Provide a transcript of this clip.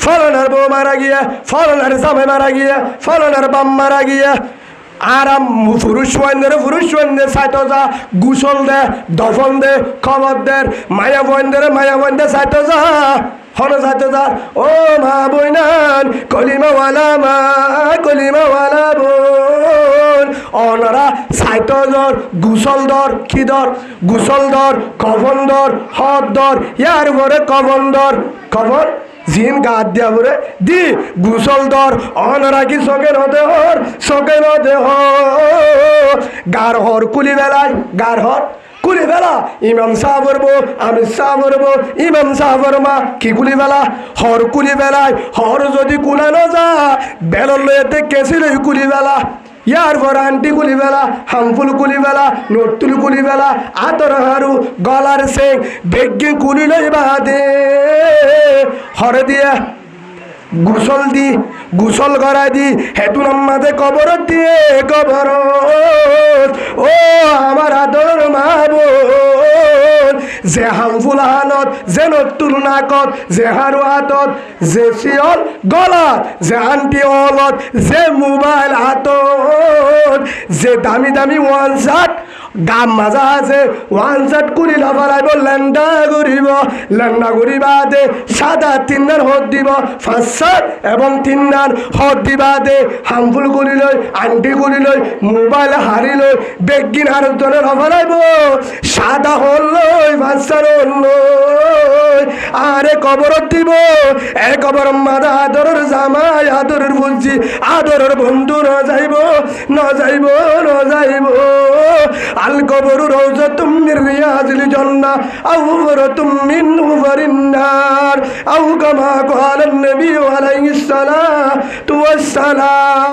ফলনার বউ মারা গিয়া, ফলনার জামাই মারা গিয়া, ফলনার বাম মারা গিয়া, আর পুরুষ ওয়াইন্দের সাইতো যা গুসল দে, দফন দে, খবর দে, মায়া বইন্দে সাইতো যা হন সাইতো যা। ও মা বইনান কলিমাওয়ালা মা, কলিমাওয়ালা বোন, অনারা সাইতো দর, গুসল দর, কি দর, গুসল দর, কফন দর, হদ দর, ইয়ার পরে কফন দর, কফন জিন গাদ দিয়া পরে দি গুসল দর, অনরা কি সকে নদে হর, সকে নদে হর, গার হর কুলি বেলায়, গার হর কুলি বেলা ইমাম সাহর বো, আমি সাহর বো, ইমাম সাহর মা কি কুলি বেলা, হর কুলি বেলায়, হর যদি কুলানো যা বেলর লইতে কেছিল কুলি বেলা, ইয়ার পর আন্টি কুলি বেলা, হামফুল কুলি বেলা, নোটুল কুলি বেলা, আতর হারু গলার সেং বেগিন কুলি লই বাদে হরে দিয়া গুসল দি, গুসল করাই দি, হেতু নাম্মাতে কবর দিয়ে কবর। ও আমার আদর মা বোন, যে হামফুল হানত, যে নতুল নাকত, যে হারু হাতত, যে শিয়ল গলত, যে আন্টি অলত, যে মোবাইল হাতত, যে দামি দামি ওয়ান শার্ট গাম মাজা আছে, ওয়ান শার্ট কুড়ি লাফারাইব, লেন্ডা ঘুরিবা দে, সাদা তিনদার হদ দিব, ফাঁসার এবং তিনদার হদ দিবা দে, হামফুল গুলি লই, আন্টি গুলি লই, মোবাইল হারি লই, বেগিন আর জনের লাফারাইব, সাদা হল লই, ফাঁসার হল লই, আরে কবর দিব, এ কবর মাদা আদরের জামাই, আদরের বুঝছি, আদরের বন্ধু ন যাইব, ন যাইব, ন যাইব। আল কবর রওজাতুম মির রিয়াজিল জান্নাহ আও হুফরাতুম মিন হুফারিন নার আও কামা ক্বালা আন-নবী আলাইহিস সালাতু ওয়াস সালাম।